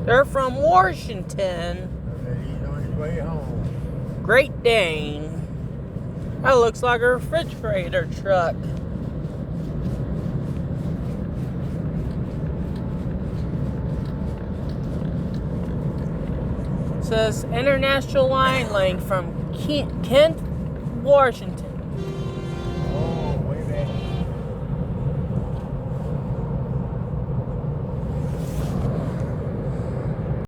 They're from Washington. And he's on his way home. Great Dane. That looks like a refrigerator truck. It says international line length from Kent, Washington